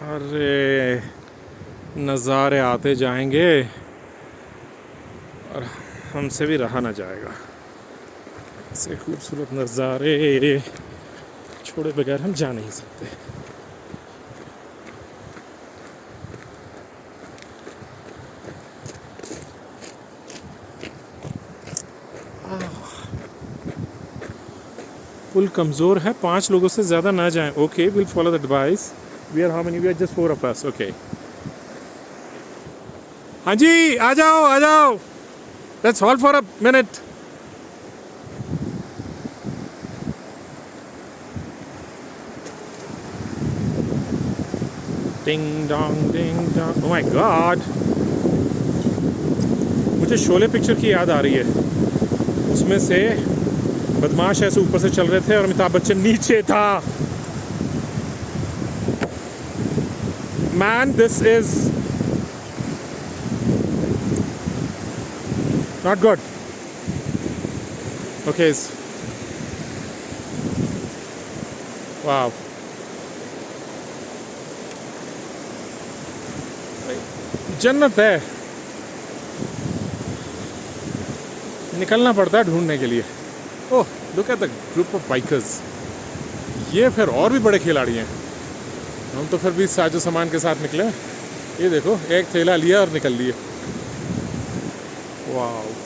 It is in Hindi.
अरे नज़ारे आते जाएंगे और हमसे भी रहा ना जाएगा। ऐसे खूबसूरत नज़ारे छोड़े बगैर हम जा नहीं सकते। पुल कमज़ोर है, 5 लोगों से ज़्यादा ना जाएं। Okay, will follow the advice. We are how many? We are just 4 of us. Okay, हाँ जी, आ जाओ आ जाओ। Let's halt for a minute. Ding dong ding dong. Oh my God, मुझे शोले पिक्चर की याद आ रही है। उसमें से बदमाश ऐसे ऊपर से चल रहे थे और अमिताभ बच्चन नीचे था। Man, this is not good. Okay, वाह, जन्नत है। निकलना पड़ता है ढूंढने के लिए। Oh, look at the group of bikers. ये फिर और भी बड़े खिलाड़ी हैं। हम तो फिर भी साजो सामान के साथ निकले। ये देखो, एक थैला लिया और निकल लिए। वाह।